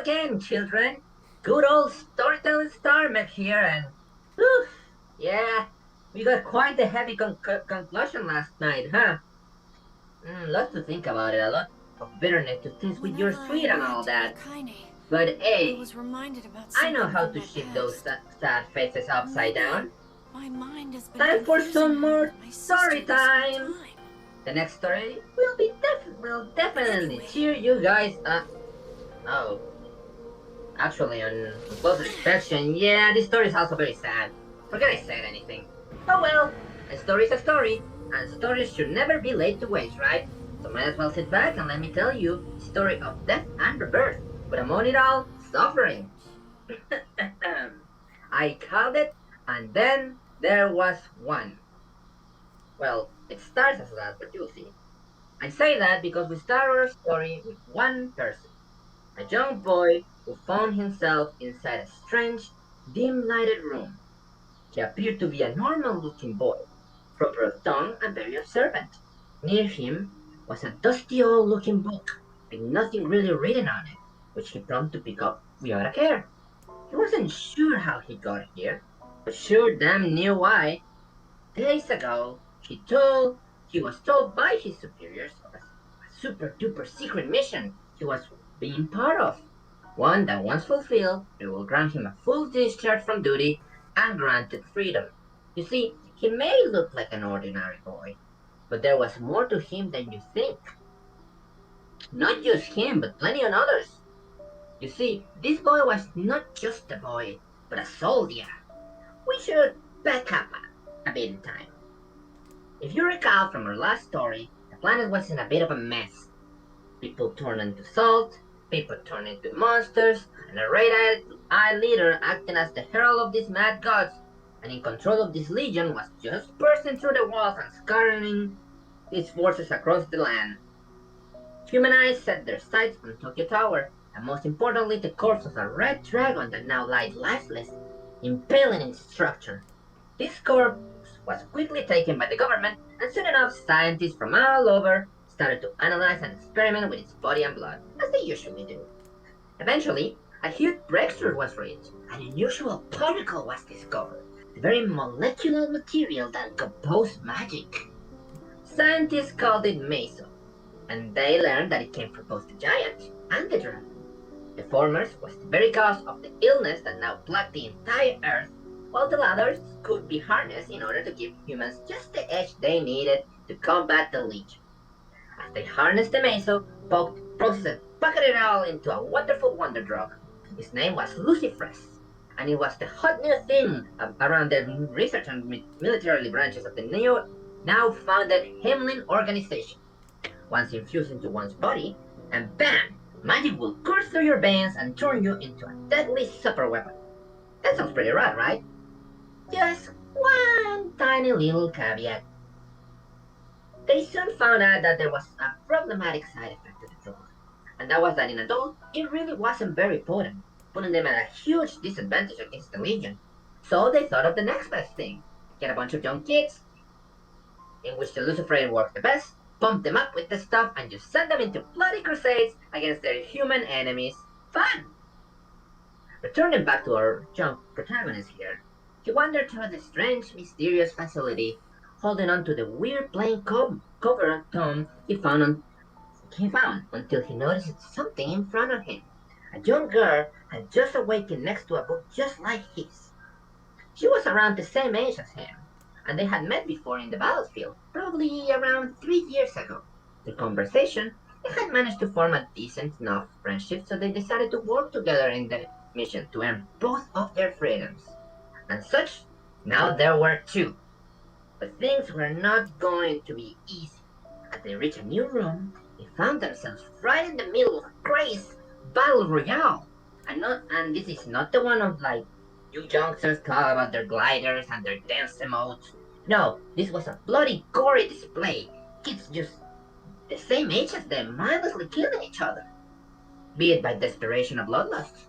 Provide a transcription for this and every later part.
again, children. Good old storytelling Starmet here, and whew, yeah, we got quite a heavy conclusion last night, huh? Lots to think about it, a lot of bitterness to taste with your Whenever I sweet and all reacted that. with Kaine, But I hey, was reminded about I know something how from to my shift those past. sad faces upside Maybe down. my mind has been Time for confusing some her more with my sister story this whole time. time. The next story will definitely Anyway, cheer you guys up. Oh, actually, on closer inspection, yeah, this story is also very sad. Forget I said anything. Oh well, a story is a story, and stories should never be laid to waste, right? So might as well sit back and let me tell you the story of death and rebirth. But among it all, suffering. I called it, and then there was one. Well, it starts as that, but you'll see. I say that because we start our story with one person. A young boy who found himself inside a strange, dim lighted room. He appeared to be a normal looking boy, proper of tongue and very observant. Near him was a dusty old looking book with nothing really written on it, which he prompted to pick up without a care. He wasn't sure how he got here, but sure damn knew why. Days ago, he was told by his superiors of a super duper secret mission he was being part of. One that once fulfilled, it will grant him a full discharge from duty and granted freedom. You see, he may look like an ordinary boy, but there was more to him than you think. Not just him, but plenty of others. You see, this boy was not just a boy, but a soldier. We should back up a bit in time. If you recall from our last story, the planet was in a bit of a mess. People turned into salt, people turned into monsters, and a red-eyed leader acting as the herald of these mad gods and in control of this legion was just bursting through the walls and scattering his forces across the land. Human eyes set their sights on Tokyo Tower, and most importantly the corpse of a red dragon that now lay lifeless, impaled in its structure. This corpse was quickly taken by the government, and soon enough scientists from all over started to analyze and experiment with its body and blood, as they usually do. Eventually, a huge breakthrough was reached. An unusual particle was discovered, the very molecular material that composed magic. Scientists called it meso, and they learned that it came from both the giant and the dragon. The former was the very cause of the illness that now plagued the entire Earth, while the latter could be harnessed in order to give humans just the edge they needed to combat the Legion. As they harnessed the meso, both processed packeted it all into a wonderful wonder drug. His name was Luciferase, and it was the hot new thing around the research and military branches of the now founded Hemlin organization. Once infused into one's body, and bam! Magic will course through your veins and turn you into a deadly super weapon. That sounds pretty rad, right? Just one tiny little caveat. They soon found out that there was a problematic side effect to the drug, and that was that in adults it really wasn't very potent, putting them at a huge disadvantage against the Legion. So they thought of the next best thing: get a bunch of young kids, in which the Luciferian works the best, pump them up with the stuff, and just send them into bloody crusades against their human enemies. Fun! Returning back to our young protagonist here, he wandered through the strange, mysterious facility, holding on to the weird plain cover tome he found until he noticed something in front of him. A young girl had just awakened next to a book just like his. She was around the same age as him, and they had met before in the battlefield, probably around 3 years ago. The conversation they had managed to form a decent enough friendship, so they decided to work together in the mission to earn both of their freedoms. And such, now there were two. But things were not going to be easy. As they reached a new room, they found themselves right in the middle of a crazy battle royale. And this is not the one of like you youngsters talk about their gliders and their dance emotes. No, this was a bloody gory display. Kids just the same age as them mindlessly killing each other, be it by desperation or bloodlust,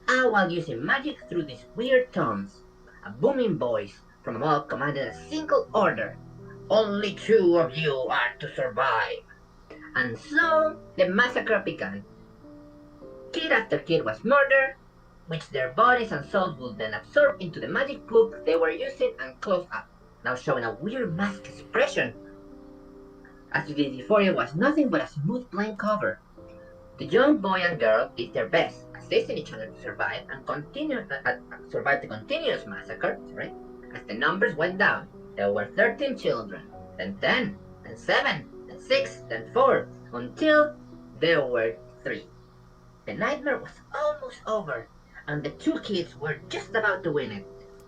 all while using magic through these weird tones. A booming voice from above commanded a single order: only two of you are to survive. And so the massacre began. kid after kid was murdered, which their bodies and souls would then absorb into the magic book they were using and close up, now showing a weird masked expression, as if the euphoria was nothing but a smooth blank cover. The young boy and girl did their best, assisting each other to survive and survive the continuous massacre. Sorry, as the numbers went down, there were 13 children, then 10, then 7, then 6, then 4, until there were 3. The nightmare was almost over, and the two kids were just about to win it.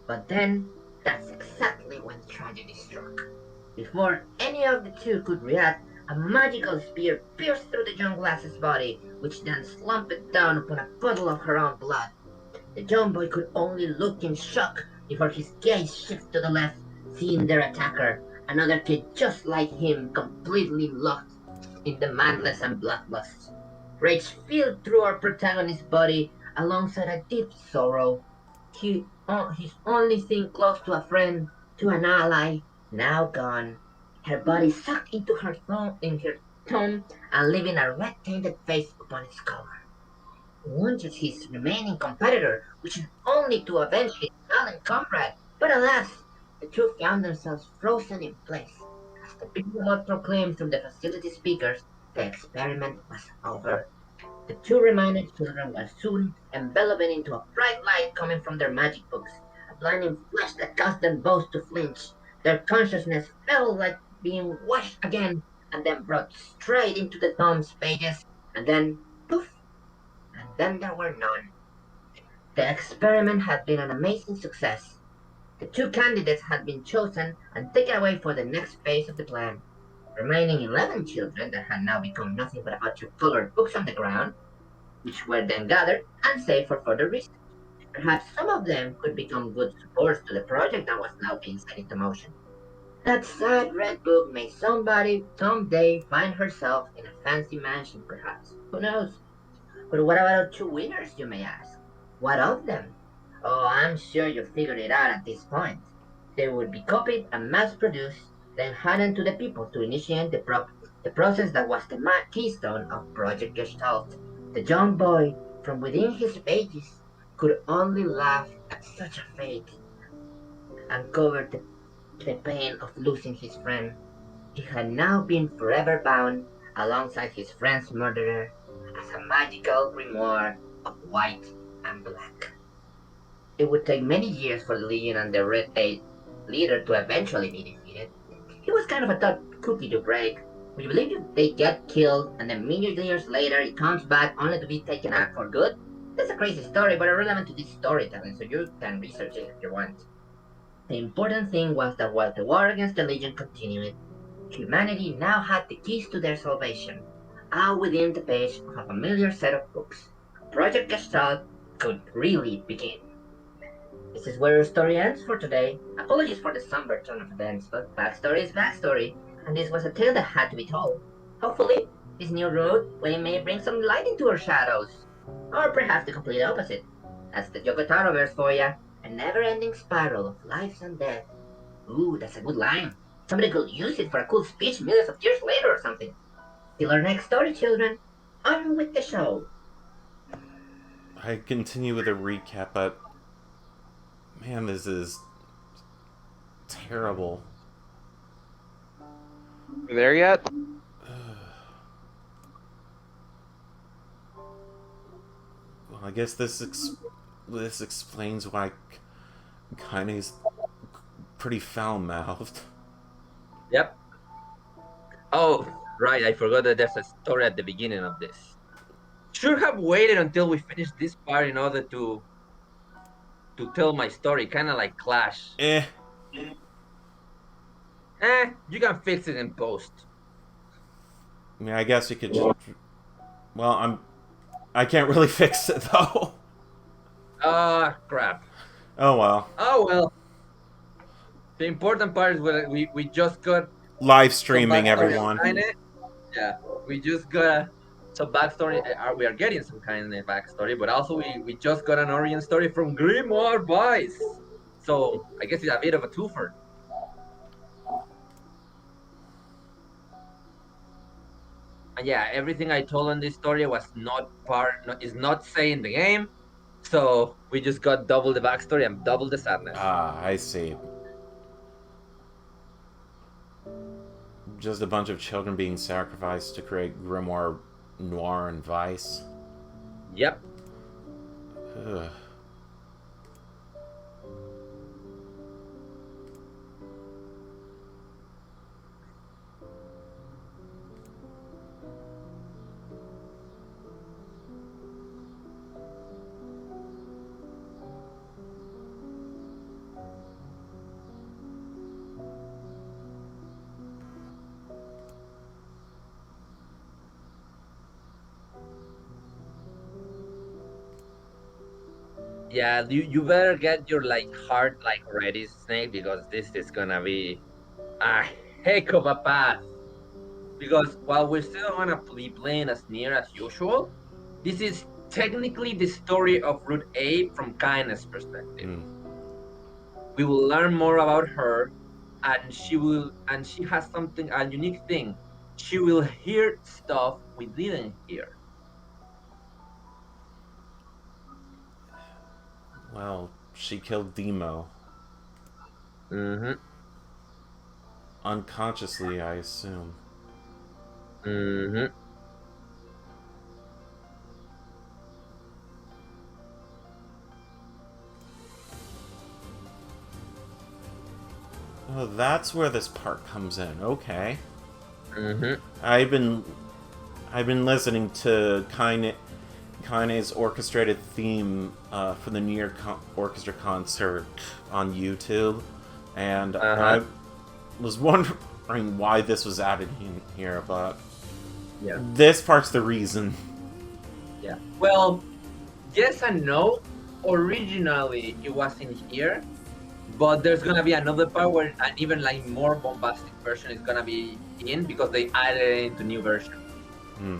But then, that's exactly when tragedy struck. Before any of the two could react, a magical spear pierced through the young lass's body, which then slumped down upon a puddle of her own blood. The young boy could only look in shock before his gaze shifted to the left, seeing their attacker, another kid just like him, completely locked in the madness and bloodlust. Rage filled through our protagonist's body alongside a deep sorrow. His only thing close to a friend, to an ally, now gone. Her body sucked into her tomb and leaving a red-tainted face upon its cover. He wanted his remaining competitor, which is only to avenge his fallen comrade. But alas, the two found themselves frozen in place. As the big remote proclaimed through the facility speakers, the experiment was over. The two remaining children were soon enveloped into a bright light coming from their magic books, a blinding flash that caused them both to flinch. Their consciousness felt like being washed again, and then brought straight into the tome's pages, and then poof, and then there were none. The experiment had been an amazing success. The two candidates had been chosen and taken away for the next phase of the plan. Remaining 11 children that had now become nothing but a bunch of colored books on the ground, which were then gathered and saved for further research. Perhaps some of them could become good supports to the project that was now being set into motion. That sad red book may somebody someday find herself in a fancy mansion, perhaps. Who knows? But what about our two winners, you may ask? What of them? Oh, I'm sure you figured it out at this point. They would be copied and mass produced, then handed to the people to initiate the process that was the keystone of Project Gestalt. The young boy, from within his pages, could only laugh at such a fate and cover the pain of losing his friend. He had now been forever bound alongside his friend's murderer as a magical grimoire of white and black. It would take many years for the Legion and the Red Eight leader to eventually be defeated. He was kind of a tough cookie to break. Would you believe they get killed and then many years later he comes back only to be taken out for good? That's a crazy story, but irrelevant to this storytelling, so you can research it if you want. The important thing was that while the war against the Legion continued, humanity now had the keys to their salvation, all within the page of a familiar set of books. Project Gestalt could really begin. This is where our story ends for today. Apologies for the somber turn of events, but backstory is backstory, and this was a tale that had to be told. Hopefully, this new roadway may bring some light into our shadows. Or perhaps the complete opposite. That's the Yokotaro verse for ya. A never-ending spiral of lives and death. Ooh, that's a good line. Somebody could use it for a cool speech millions of years later or something. Till our next story, children. On with the show. I continue with a recap, but man, this is terrible. You there yet? Well, I guess this explains why Kaine's pretty foul-mouthed. Yep. Oh, right, I forgot that there's a story at the beginning of this. Should have waited until we finished this part in order to tell my story, kind of like Clash. You can fix it in post. I mean, I guess you could just... Well, I can't really fix it, though. Crap. Oh, well. Oh, well. The important part is when we just got Live some streaming, backstory everyone. behind it. Yeah, we just got some backstory. We are getting some kind of backstory, but also we just got an origin story from Grimoire Vice. So I guess it's a bit of a twofer. And yeah, everything I told on this story was not part, is not say in the game. So we just got double the backstory and double the sadness. Ah, I see. Just a bunch of children being sacrificed to create Grimoire Noir and Vice. Yep. Ugh. Yeah, you better get your like heart like ready, Snake, because this is gonna be a heck of a path. Because while we're still gonna be playing as near as usual, this is technically the story of Route A from Kindness' perspective. Mm. We will learn more about her, and she has something a unique thing. She will hear stuff we didn't hear. Well, she killed Demo. Mm-hmm. Unconsciously, I assume. Mm-hmm. Oh, that's where this part comes in. Okay. Mm-hmm. I've been I've been listening to Kane's orchestrated theme for the NieR Orchestra concert on YouTube, and Uh-huh. I was wondering why this was added in here, but Yeah. this part's the reason. Yeah. Well, yes and no. Originally it was in here, but there's gonna be another part where an even like more bombastic version is gonna be in because they added it into new version. Hmm.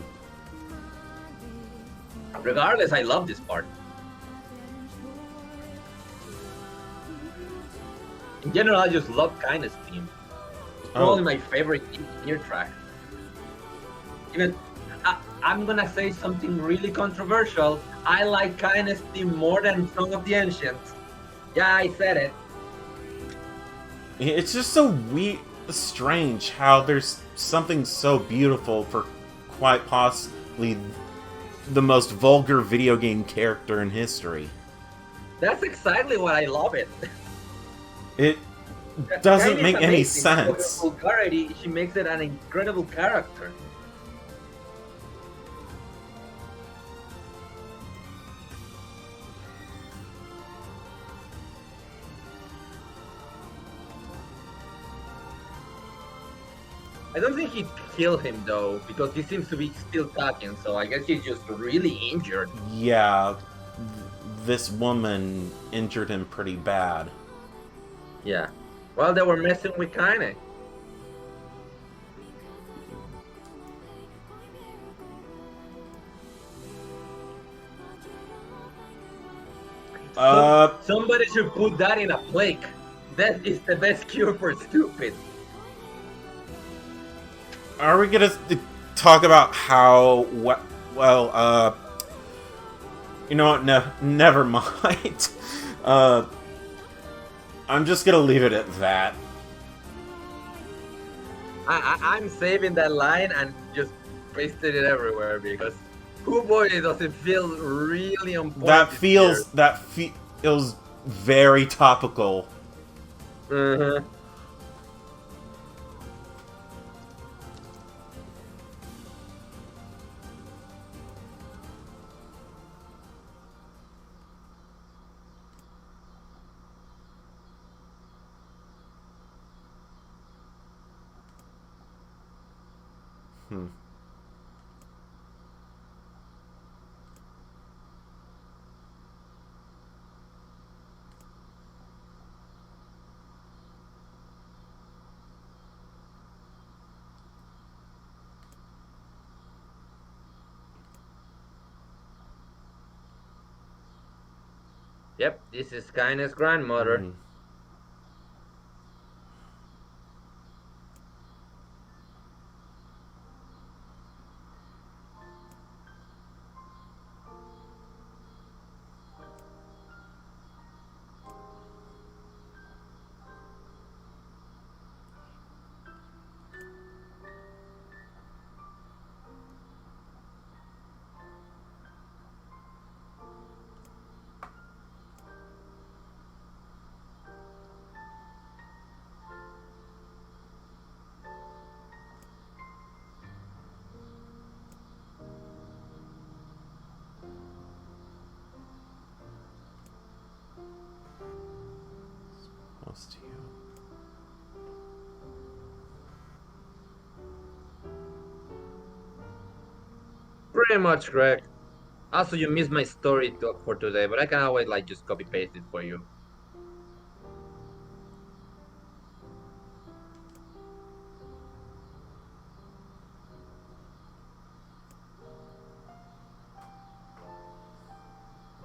Regardless, I love this part. In general, I just love Kindness theme. It's probably Oh, my favorite ear track. Even I'm gonna say something really controversial. I like Kindness theme more than Song of the Ancients. Yeah, I said it. it's just so strange how there's something so beautiful for quite possibly the most vulgar video game character in history. That's exactly what I love it. It doesn't Kaine is make any amazing. For her sense. vulgarity, she makes it an incredible character. I don't think he'd kill him though, because he seems to be still talking, so I guess he's just really injured. Yeah, this woman injured him pretty bad. Yeah. Well, they were messing with Kaine. Uh, Somebody should put that in a plaque. That is the best cure for stupid. are we gonna talk about how what? Well, you know what? No, never mind. uh, I'm just gonna leave it at that. I'm saving that line and just pasted it everywhere because who boy does it feel really on point That feels very topical. Uh-huh. Hmm. Yep, this is Kaine's grandmother. Hmm. Pretty much correct. Also, you missed my story for today, but I can always like just copy paste it for you.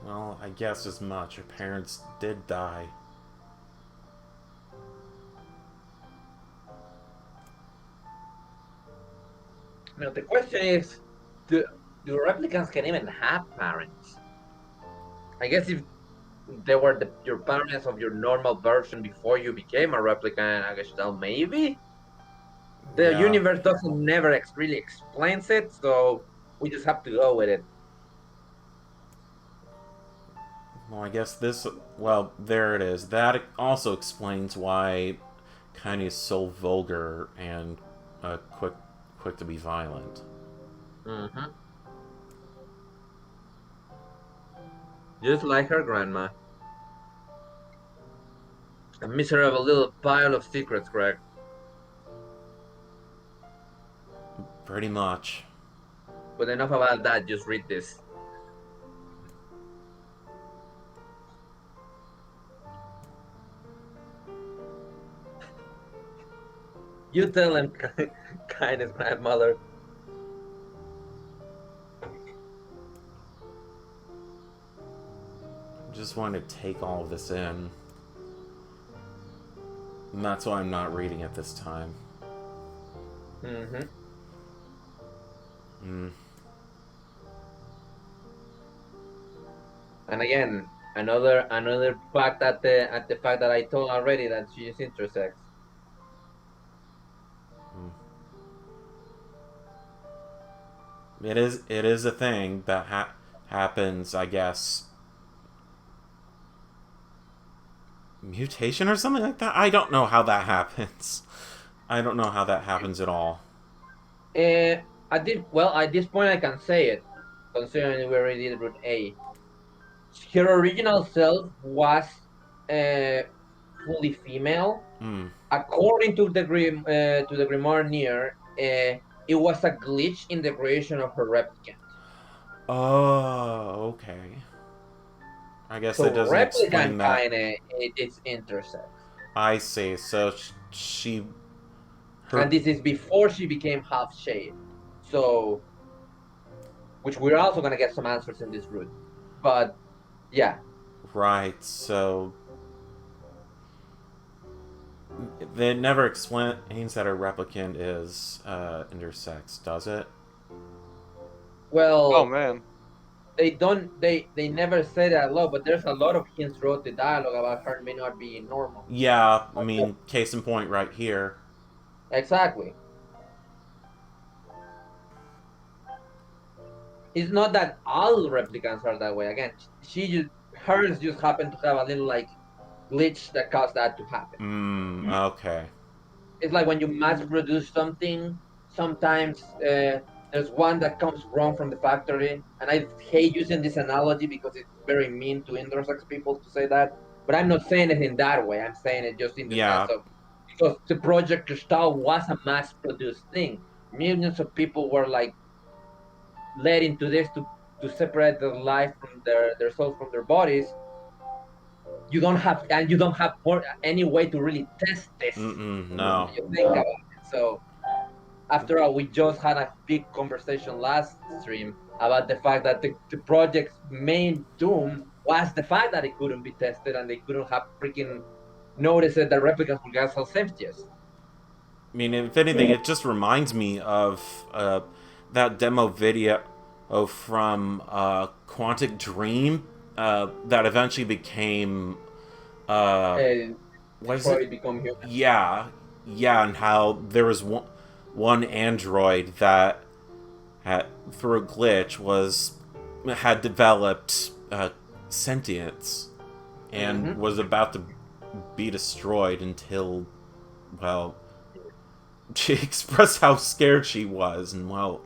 Well, I guess as much. Her parents did die. Now the question is, do do replicants can even have parents? I guess if they were your parents of your normal version before you became a replicant, I guess that maybe the Yeah. universe doesn't never really explains it, so we just have to go with it. Well, I guess this. Well, there it is. That also explains why Kanye is so vulgar and quick to be violent. Mm-hmm. Just like her grandma. A miserable little pile of secrets, Greg. Pretty much. But enough about that, just read this. You tell him, kindness, grandmother. Just want to take all of this in. And that's why I'm not reading it this time. Mm-hmm. Hmm. And again, another fact at the fact that I told already that she is intersex. It is a thing that happens, I guess. Mutation or something like that? I don't know how that happens. I don't know how that happens at all. At this point I can say it, considering we already did route A. Her original self was uh, fully female. Hmm. According to the Grimoire NieR, it was a glitch in the creation of her replicant. Oh, okay. I guess So that doesn't explain replicant that. kinda it's intersex. I see. So she, her, And this is before she became half shade. So, which we're also gonna get some answers in this route. But yeah, right. So they never explains that a replicant is intersex, does it? Oh well, man. they don't they never say that a lot, but there's a lot of hints throughout the dialogue about her may not being normal. Yeah. I mean, case in point, right here. Exactly. It's not that all replicants are that way. Again, she just hers just happened to have a little like glitch that caused that to happen. Hmm. Okay. It's like when you mass produce something, sometimes there's one that comes wrong from the factory. And I hate using this analogy because it's very mean to intersex people to say that. But I'm not saying it in that way. I'm saying it just in the sense Yeah. of because the Project Cristal was a mass produced thing. Millions of people were like led into this to separate their life from their souls from their bodies. You don't have any way to really test this Mm-mm. when No. you think about it. So after all, we just had a big conversation last stream about the fact that the project's main doom was the fact that it couldn't be tested and they couldn't have freaking noticed that the replicants were gas cell safeties. I mean, if anything, it just reminds me of that demo video from Quantic Dream that eventually became And what is it? Detroit become human. Yeah, yeah, and how there was one android that had through a glitch had developed sentience and Mm-hmm. was about to be destroyed until, well, she expressed how scared she was, and well,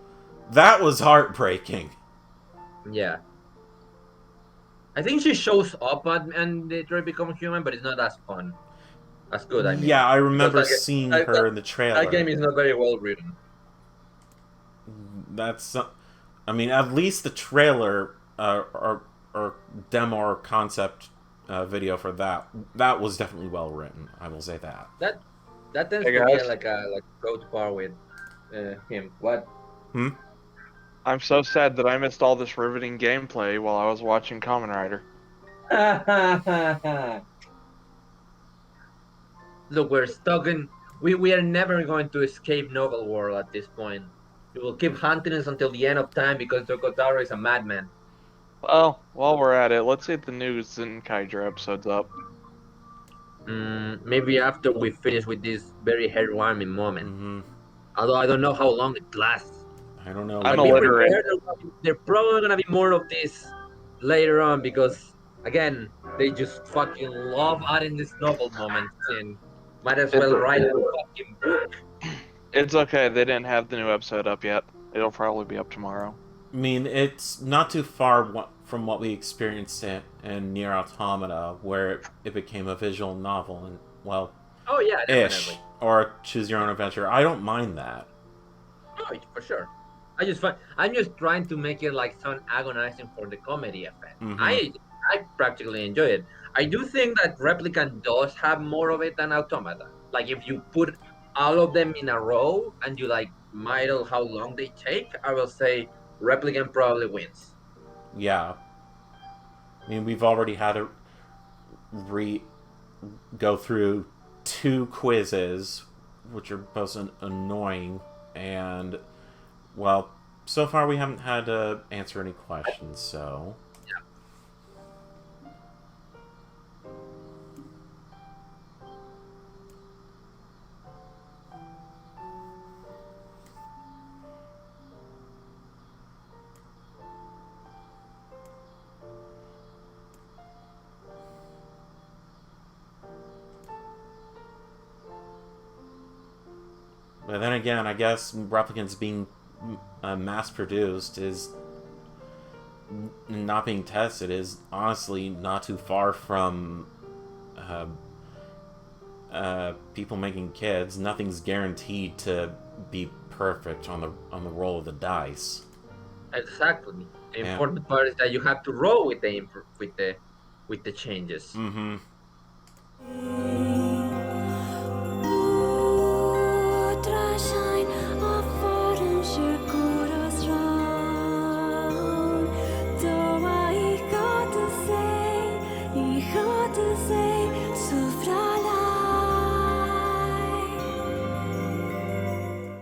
that was heartbreaking. Yeah. I think she shows up and Detroit become human, but it's not as fun. As good, I mean. Yeah, I Because remember seeing her in the that trailer. game is not very well written. That's I mean, at least the trailer or demo or concept video for that was definitely well written. I will say that. That that tends Hey to be a, guys, like go to par with him. What? Hmm. I'm so sad that I missed all this riveting gameplay while I was watching Kamen Rider. Look, we're stuck in. We are never going to escape novel world at this point. We will keep hunting us until the end of time because Tokotaro is a madman. Well, while we're at it, let's see if the new Zenkaidra episode's up. Maybe after we finish with this very heartwarming moment. Hmm. Although I don't know how long it lasts. I don't know I'm But be either. illiterate. prepared. There's probably gonna be more of this later on because again, they just fucking love adding these novel moments in. Might as well write a fucking book. It's okay, they didn't have the new episode up yet. It'll probably be up tomorrow. I mean, it's not too far from what we experienced in Nier Automata, where it became a visual novel, and well, Oh yeah, ish, definitely. or choose your own adventure. I don't mind that. Oh, for sure. I'm just trying to make it like some agonizing for the comedy effect. Hmm. I practically enjoy it. I do think that Replicant does have more of it than Automata. Like if you put all of them in a row and you like model how long they take, I will say Replicant probably wins. Yeah. I mean, we've already had to re go through two quizzes, which are both annoying, and well, so far we haven't had to answer any questions. So, but then again, I guess replicants being mass produced is not being tested is honestly not too far from uh, people making kids. Nothing's guaranteed to be perfect on the roll of the dice. Exactly. The Yeah. important part is that you have to roll with the with the changes. Mm-hmm.